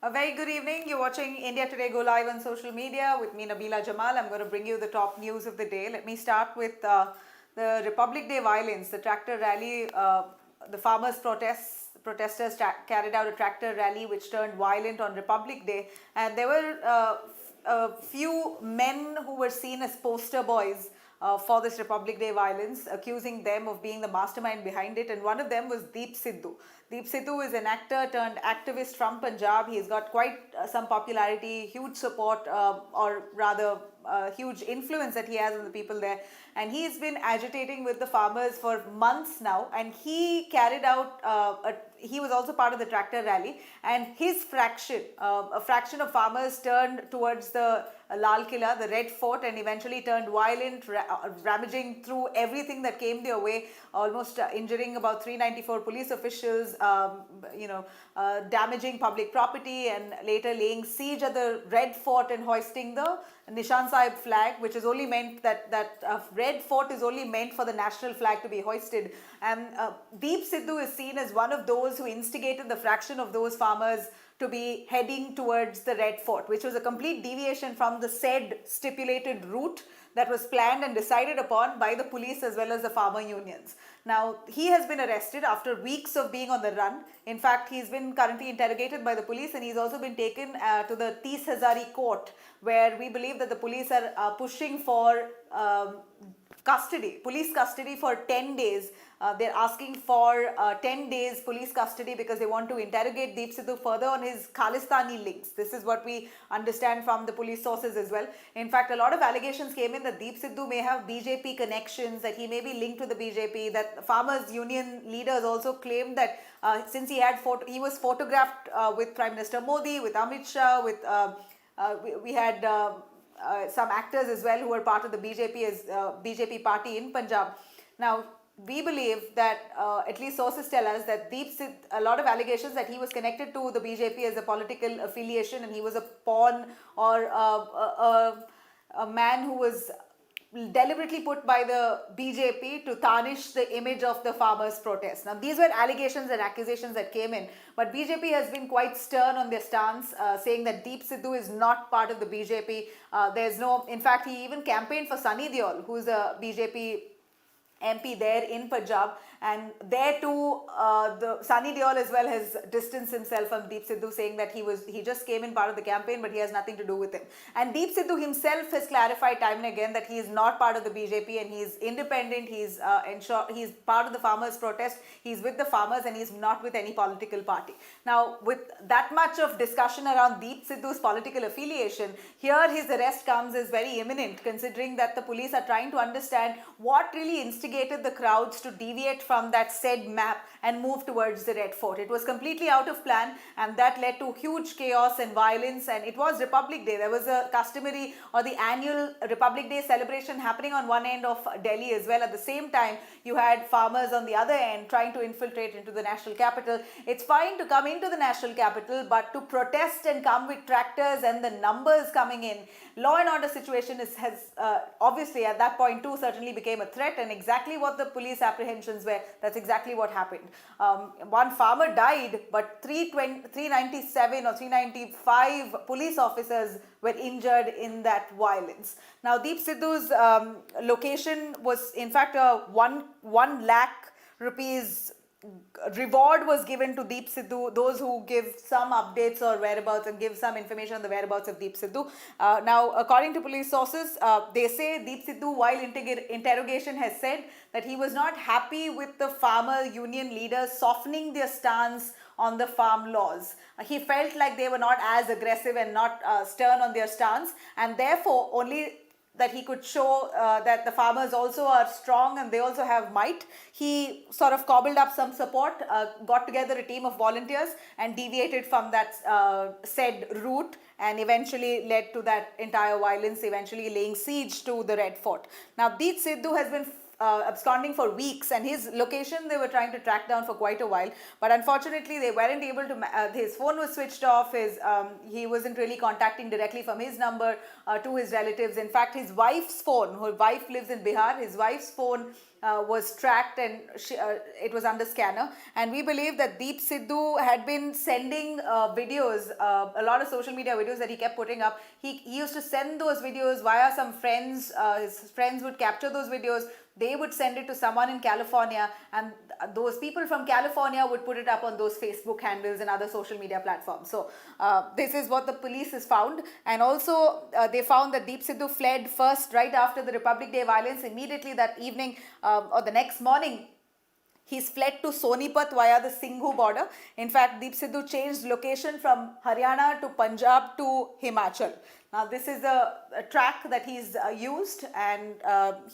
A very good evening. You're watching India Today Go Live on social media with me, Nabila Jamal. I'm going to bring you the top news of the day. Let me start with the Republic Day violence, the tractor rally, the farmers' protesters carried out a tractor rally which turned violent on Republic Day. And there were a few men who were seen as poster boys for this Republic Day violence, accusing them of being the mastermind behind it. And one of them was Deep Sidhu. Deep Sidhu is an actor turned activist from Punjab. He's got quite some popularity, huge support, or rather huge influence that he has on the people there. And he's been agitating with the farmers for months now. And he carried out, he was also part of the tractor rally. And his fraction, a fraction of farmers turned towards the Lal Killa, the Red Fort, and eventually turned violent, ravaging through everything that came their way, almost injuring about 394 police officials, damaging public property, and later laying siege at the Red Fort and hoisting the Nishan Sahib flag, which is only meant that Red Fort is only meant for the national flag to be hoisted. And Deep Sidhu is seen as one of those who instigated the fraction of those farmers to be heading towards the Red Fort, which was a complete deviation from the said stipulated route that was planned and decided upon by the police as well as the farmer unions. Now, he has been arrested after weeks of being on the run. In fact, he's been currently interrogated by the police, and he's also been taken to the 30 Hazari court, where we believe that the police are pushing for police custody for 10 days. They're asking for 10 days police custody because they want to interrogate Deep Sidhu further on his Khalistani links. This is what we understand from the police sources as well. In fact, a lot of allegations came in that Deep Sidhu may have BJP connections, that he may be linked to the BJP, that farmers union leaders also claimed that since he was photographed with Prime Minister Modi, with Amit Shah, with we had some actors as well who were part of the BJP party in Punjab. Now, we believe that, at least sources tell us, that a lot of allegations that he was connected to the BJP as a political affiliation, and he was a pawn or a man who was deliberately put by the BJP to tarnish the image of the farmers' protest. Now, these were allegations and accusations that came in, but BJP has been quite stern on their stance, saying that Deep Sidhu is not part of the BJP. In fact, he even campaigned for Sunny Deol, who is a BJP MP there in Punjab, and there too, the Sunny Deol as well has distanced himself from Deep Sidhu, saying that he just came in part of the campaign, but he has nothing to do with him. And Deep Sidhu himself has clarified time and again that he is not part of the BJP and he's independent. He's part of the farmers' protest. He's with the farmers and he's not with any political party. Now, with that much of discussion around Deep Sidhu's political affiliation, here his arrest comes as very imminent, considering that the police are trying to understand what really instigated the crowds to deviate from that said map and move towards the Red Fort. It was completely out of plan, and that led to huge chaos and violence. And it was Republic Day. There was a customary or the annual Republic Day celebration happening on one end of Delhi as well. At the same time, you had farmers on the other end trying to infiltrate into the national capital. It's fine to come into the national capital, but to protest and come with tractors and the numbers coming in, law and order situation has obviously at that point too certainly became a threat, and exactly what the police apprehensions were, that's exactly what happened. One farmer died, but 397 or 395 police officers were injured in that violence. Now, Deep Sidhu's location was in fact a 1 lakh rupees reward was given to Deep Sidhu, those who give some updates or whereabouts and give some information on the whereabouts of Deep Sidhu. Now, according to police sources, they say Deep Sidhu, while interrogation, has said that he was not happy with the farmer union leaders softening their stance on the farm laws. He felt like they were not as aggressive and not stern on their stance, and therefore only that he could show that the farmers also are strong and they also have might. He sort of cobbled up some support, got together a team of volunteers and deviated from that said route, and eventually led to that entire violence, eventually laying siege to the Red Fort. Now, Deep Sidhu has been absconding for weeks, and his location they were trying to track down for quite a while, but unfortunately they weren't able to, his phone was switched off, he wasn't really contacting directly from his number to his relatives. In fact, his wife's phone, her wife lives in Bihar, his wife's phone was tracked, and it was under scanner. And we believe that Deep Sidhu had been sending videos, a lot of social media videos that he kept putting up. He used to send those videos via some friends. His friends would capture those videos. They would send it to someone in California, and those people from California would put it up on those Facebook handles and other social media platforms. So this is what the police has found. And also they found that Deep Sidhu fled first right after the Republic Day violence. Immediately that evening or the next morning, he's fled to Sonipat via the Singhu border. In fact, Deep Sidhu changed location from Haryana to Punjab to Himachal. Now, this is a track that he's used, and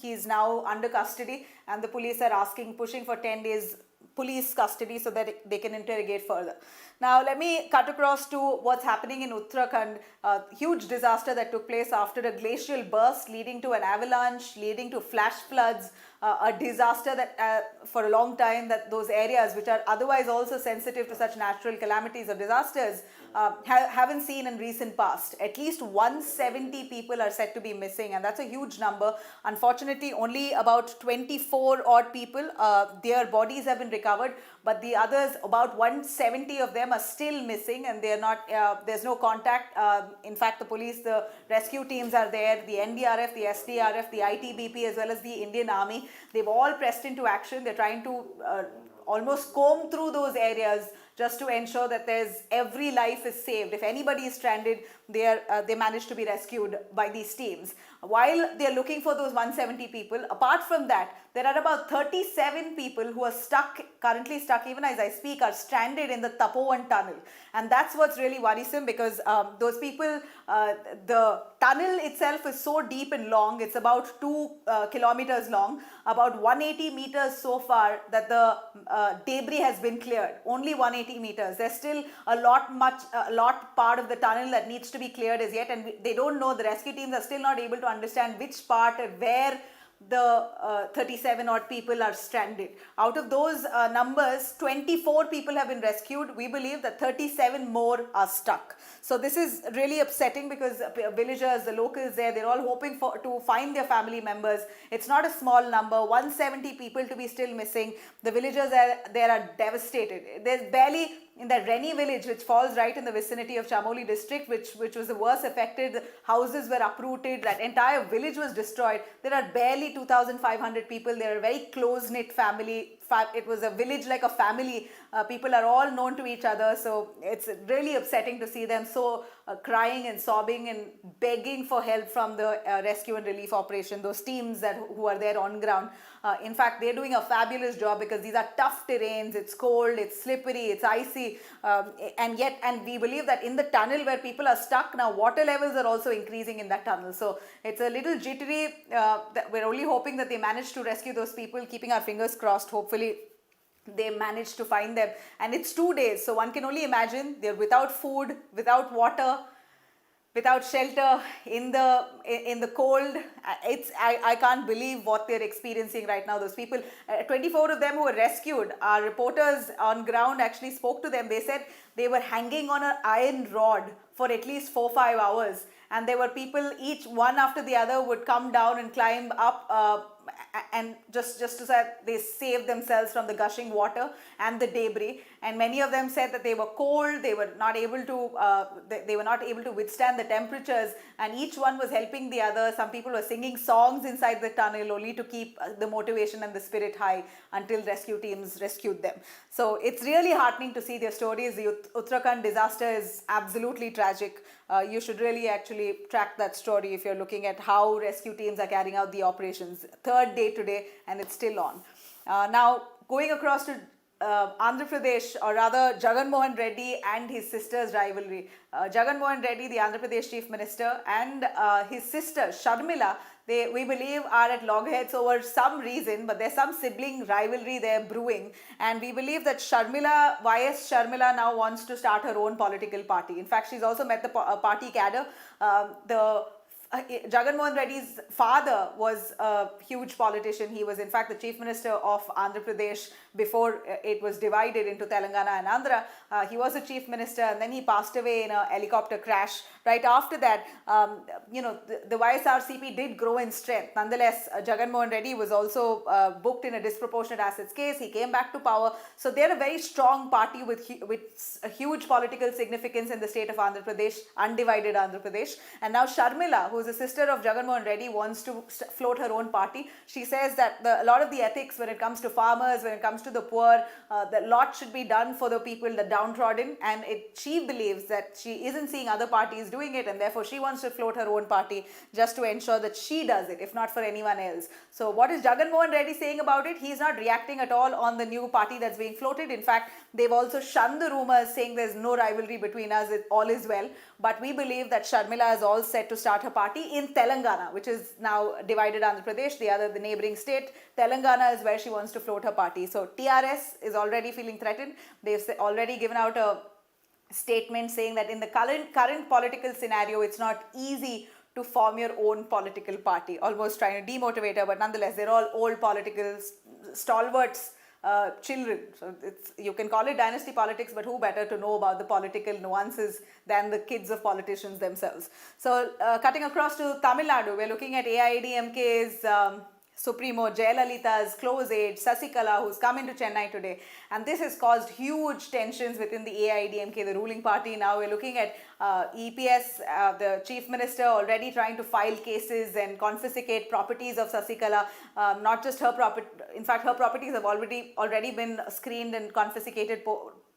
he's now under custody, and the police are pushing for 10 days police custody so that they can interrogate further. Now, let me cut across to what's happening in Uttarakhand. A huge disaster that took place after a glacial burst leading to an avalanche, leading to flash floods, a disaster that for a long time that those areas which are otherwise also sensitive to such natural calamities or disasters haven't seen in recent past. At least 170 people are said to be missing, and that's a huge number. Unfortunately, only about 24 odd people, their bodies have been recovered, but the others, about 170 of them are still missing, and they are not, there's no contact. In fact, the police, the rescue teams are there, the NDRF, the SDRF, the ITBP, as well as the Indian Army. They've all pressed into action. They're trying to almost comb through those areas just to ensure that every life is saved. If anybody is stranded, they manage to be rescued by these teams. While they're looking for those 170 people, apart from that, there are about 37 people who are currently stuck, even as I speak, are stranded in the Tapovan tunnel. And that's what's really worrisome, because those people, the tunnel itself is so deep and long. It's about 2 kilometers long, about 180 meters so far that the debris has been cleared. Only 180 meters. There's still a lot part of the tunnel that needs to be cleared as yet, and they don't know. The rescue teams are still not able to understand which part and where the 37 odd people are stranded. Out of those numbers, 24 people have been rescued. We believe that 37 more are stuck. So this is really upsetting, because villagers, the locals there, they're all hoping to find their family members. It's not a small number, 170 people to be still missing. The villagers there are devastated. There's barely, in the Reni village, which falls right in the vicinity of Chamoli district, which was the worst affected, the houses were uprooted, that entire village was destroyed. There are barely 2,500 people. They're a very close-knit family. It was a village like a family. People are all known to each other, so it's really upsetting to see them so crying and sobbing and begging for help from the rescue and relief operation, those teams who are there on ground. In fact, they're doing a fabulous job, because these are tough terrains. It's cold, it's slippery, it's icy, and we believe that in the tunnel where people are stuck now, water levels are also increasing in that tunnel. So it's a little jittery. We're only hoping that they manage to rescue those people, keeping our fingers crossed. Hopefully they manage to find them. And it's 2 days, so one can only imagine they're without food, without water, without shelter, in the cold. I can't believe what they're experiencing right now. Those people, 24 of them who were rescued, our reporters on ground actually spoke to them. They said they were hanging on an iron rod for at least 4-5 hours, and there were people, each one after the other would come down and climb up and just so that they save themselves from the gushing water and the debris. And many of them said that they were cold, they were not able to withstand the temperatures, and each one was helping the other. Some people were singing songs inside the tunnel only to keep the motivation and the spirit high until rescue teams rescued them. So it's really heartening to see their stories. The Uttarakhand disaster is absolutely tragic. You should really actually track that story if you're looking at how rescue teams are carrying out the operations. Third day today, and it's still on. Now, going across to Andhra Pradesh, or rather Jagan Mohan Reddy and his sister's rivalry. Jagan Mohan Reddy, the Andhra Pradesh Chief Minister, and his sister Sharmila, we believe are at loggerheads over some reason, but there's some sibling rivalry there brewing. And we believe that YS Sharmila now wants to start her own political party. In fact, she's also met the party cadre. The Jagan Mohan Reddy's father was a huge politician. He was, in fact, the chief minister of Andhra Pradesh before it was divided into Telangana and Andhra. He was a chief minister, and then he passed away in a helicopter crash. Right after that, the YSRCP did grow in strength. Nonetheless, Jagan Mohan Reddy was also booked in a disproportionate assets case. He came back to power. So they're a very strong party with a huge political significance in the state of Andhra Pradesh, undivided Andhra Pradesh. And now Sharmila, who is a sister of Jagan Mohan Reddy, wants to float her own party. She says that a lot of the ethics when it comes to farmers, when it comes to the poor, the lot should be done for the people, the downtrodden. And she believes that she isn't seeing other parties doing it, and therefore she wants to float her own party just to ensure that she does it, if not for anyone else. So what is Jagan Mohan Reddy saying about it? He's not reacting at all on the new party that's being floated. In fact, they've also shunned the rumors, saying there's no rivalry between us, all is well. But we believe that Sharmila is all set to start her party in Telangana, which is now divided Andhra Pradesh, the neighboring state. Telangana is where she wants to float her party. So TRS is already feeling threatened. They've already given out a statement saying that in the current political scenario, it's not easy to form your own political party, almost trying to demotivate her, but nonetheless, they're all old political stalwarts, children. So you can call it dynasty politics, but who better to know about the political nuances than the kids of politicians themselves? So cutting across to Tamil Nadu, we're looking at AIADMK's Supremo Jayalalitha's close aide Sasikala, who's come into Chennai today, and this has caused huge tensions within the AIADMK, the ruling party. Now we're looking at EPS, the chief minister, already trying to file cases and confiscate properties of Sasikala. Not just her property, in fact, her properties have already been screened and confiscated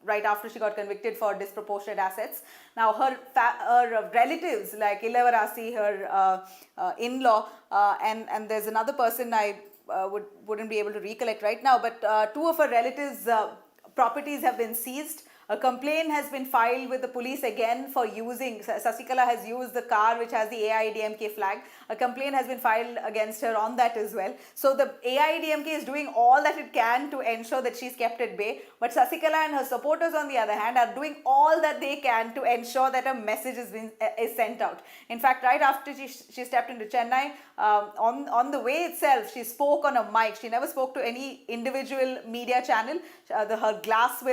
right after she got convicted for disproportionate assets. Now her relatives like Ilavarasi, her in-law, and there's another person I wouldn't be able to recollect right now, but two of her relatives' properties have been seized. A complaint has been filed with the police again for Sasikala has used the car which has the AIADMK flag. A complaint has been filed against her on that as well. So the AIADMK is doing all that it can to ensure that she's kept at bay. But Sasikala and her supporters, on the other hand, are doing all that they can to ensure that a message is sent out. In fact, right after she stepped into Chennai, on the way itself, she spoke on a mic. She never spoke to any individual media channel. Her glass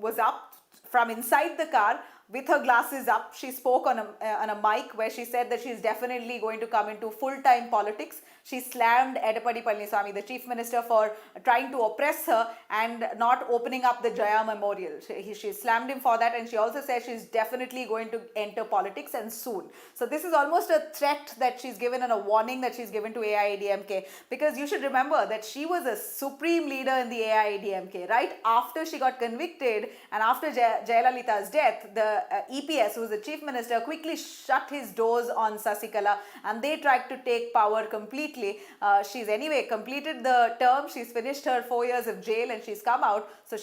was up from inside the car. With her glasses up, she spoke on a mic where she said that she's definitely going to come into full-time politics. She slammed Edapadi Palaniswamy, the chief minister, for trying to oppress her and not opening up the Jaya Memorial. She slammed him for that, and she also said she's definitely going to enter politics, and soon. So this is almost a threat that she's given and a warning that she's given to AIADMK, because you should remember that she was a supreme leader in the AIADMK. Right after she got convicted and after Jayalalitha's death, the EPS, who was the chief minister, quickly shut his doors on Sasikala, and they tried to take power completely. She's anyway completed the term. She's finished her 4 years of jail and she's come out. So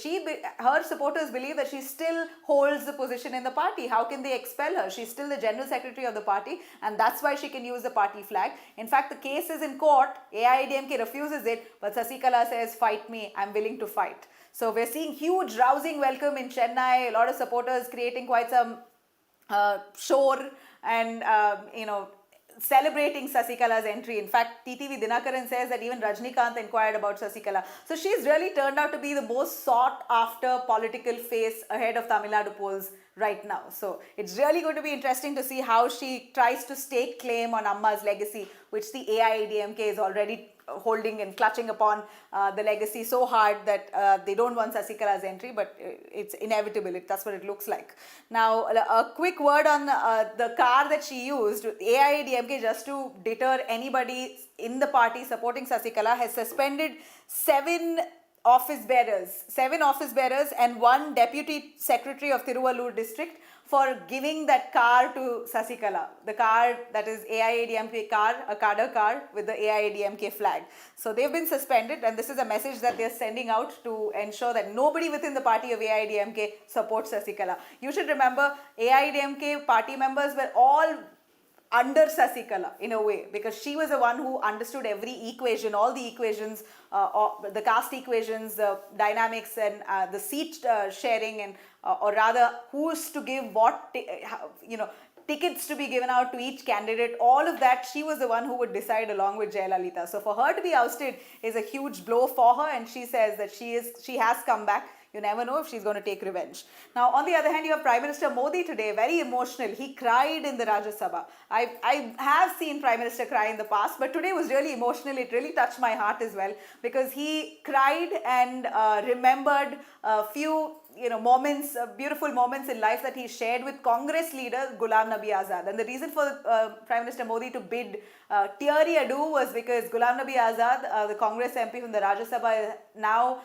her supporters believe that she still holds the position in the party. How can they expel her? She's still the general secretary of the party, and that's why she can use the party flag. In fact, the case is in court. AIADMK refuses it, but Sasikala says, "Fight me, I'm willing to fight." So we're seeing huge rousing welcome in Chennai, a lot of supporters creating quite some shore and, celebrating Sasikala's entry. In fact, TTV Dinakaran says that even Rajnikant inquired about Sasikala. So she's really turned out to be the most sought after political face ahead of Tamil Nadu polls right now. So it's really going to be interesting to see how she tries to stake claim on Amma's legacy, which the AIADMK is already holding and clutching upon the legacy so hard that they don't want Sasikala's entry, but it's inevitable. That's what it looks like. Now, a quick word on the car that she used. AIADMK, just to deter anybody in the party supporting Sasikala, has suspended seven office bearers and one deputy secretary of Tiruvallur district for giving that car to Sasikala. The car that is AIADMK car, a cadre car with the AIADMK flag. So they've been suspended, and this is a message that they're sending out to ensure that nobody within the party of AIADMK supports Sasikala. You should remember, AIADMK party members were all under Sasikala in a way, because she was the one who understood every equation, all the equations, the caste equations, the dynamics, and the seat sharing, and or rather who's to give what, tickets to be given out to each candidate, all of that, she was the one who would decide along with Jayalalitha. So for her to be ousted is a huge blow for her, and she says that she has come back. You never know if she's going to take revenge. Now, on the other hand, you have Prime Minister Modi today, very emotional. He cried in the Rajya Sabha. I have seen Prime Minister cry in the past, but today was really emotional. It really touched my heart as well, because he cried and remembered a few moments, beautiful moments in life that he shared with Congress leader Ghulam Nabi Azad. And the reason for Prime Minister Modi to bid teary adieu was because Ghulam Nabi Azad, the Congress MP from the Rajya Sabha, now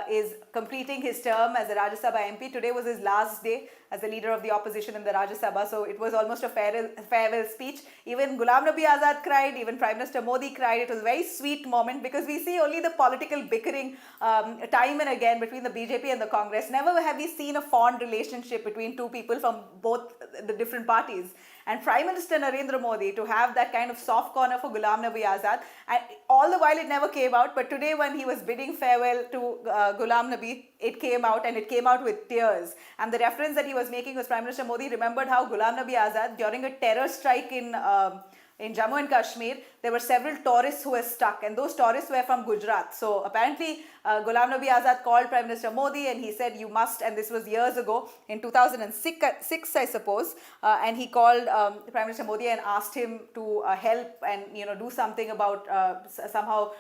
is completing his term as a Rajya Sabha MP. Today was his last day as the leader of the opposition in the Rajya Sabha, so it was almost a farewell speech. Even Ghulam Nabi Azad cried, even Prime Minister Modi cried. It was a very sweet moment, because we see only the political bickering time and again between the BJP and the Congress. Never have we seen a fond relationship between two people from both the different parties. And Prime Minister Narendra Modi to have that kind of soft corner for Ghulam Nabi Azad, and all the while it never came out, but today when he was bidding farewell to Ghulam Nabi, it came out, and it came out with tears. And the reference that he was making was Prime Minister Modi remembered how Ghulam Nabi Azad, during a terror strike in Jammu and Kashmir, there were several tourists who were stuck, and those tourists were from Gujarat. So apparently Ghulam Nabi Azad called Prime Minister Modi and he said, you must, and this was years ago, in 2006 I suppose, and he called Prime Minister Modi and asked him to help and do something about somehow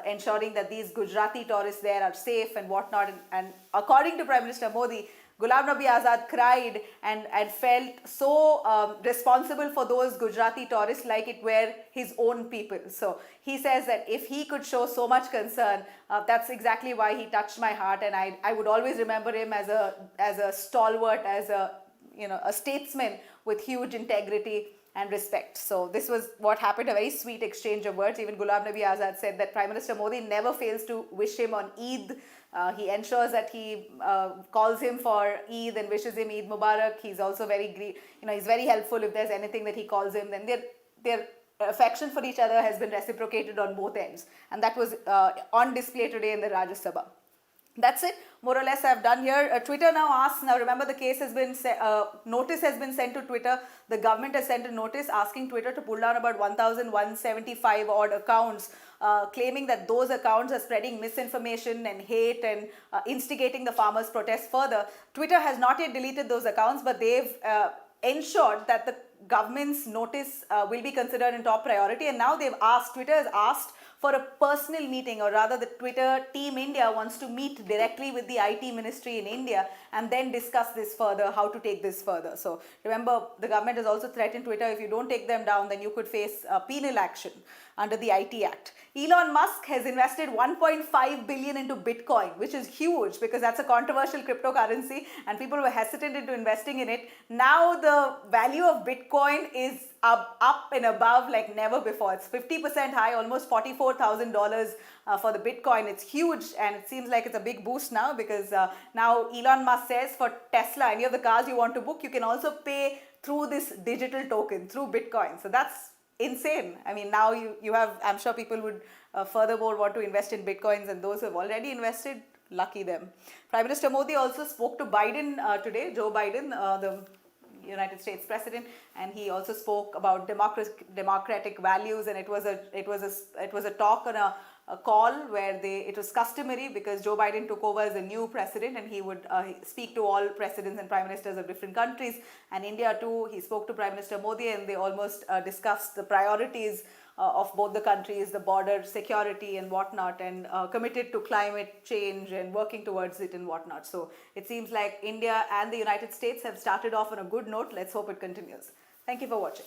ensuring that these Gujarati tourists there are safe and whatnot. And according to Prime Minister Modi, Ghulam Nabi Azad cried and felt so responsible for those Gujarati tourists, like it were his own people. So he says that if he could show so much concern, that's exactly why he touched my heart, and I would always remember him as a stalwart, as a statesman with huge integrity and respect. So this was what happened, a very sweet exchange of words. Even Ghulam Nabi Azad said that Prime Minister Modi never fails to wish him on Eid. He ensures that he calls him for Eid and wishes him Eid Mubarak. He's also he's very helpful if there's anything that he calls him. Then their affection for each other has been reciprocated on both ends. And that was on display today in the Rajya Sabha. That's it. More or less I've done here. Twitter now asks, now remember the case has been, notice has been sent to Twitter. The government has sent a notice asking Twitter to pull down about 1,175 odd accounts, claiming that those accounts are spreading misinformation and hate and instigating the farmers' protest further. Twitter has not yet deleted those accounts, but they've ensured that the government's notice will be considered in top priority. And now Twitter has asked for a personal meeting, or rather the Twitter team India wants to meet directly with the IT ministry in India and then discuss this further, how to take this further. So remember, the government has also threatened Twitter, if you don't take them down, then you could face penal action under the IT Act. Elon Musk has invested 1.5 billion into Bitcoin, which is huge because that's a controversial cryptocurrency and people were hesitant into investing in it. Now the value of Bitcoin is up and above like never before. It's 50% high, almost $44,000 for the Bitcoin. It's huge, and it seems like it's a big boost now because now Elon Musk says for Tesla, any of the cars you want to book, you can also pay through this digital token, through Bitcoin. So that's insane. I mean, now you have, I'm sure people would furthermore want to invest in Bitcoins, and those who have already invested, lucky them. Prime Minister Modi also spoke to Biden today, Joe Biden, the United States President, and he also spoke about democratic values, and it was a talk on a call where it was customary because Joe Biden took over as a new president, and he would speak to all presidents and prime ministers of different countries, and India too. He spoke to Prime Minister Modi, and they almost discussed the priorities of both the countries, the border security and whatnot, and committed to climate change and working towards it and whatnot. So it seems like India and the United States have started off on a good note. Let's hope it continues. Thank you for watching.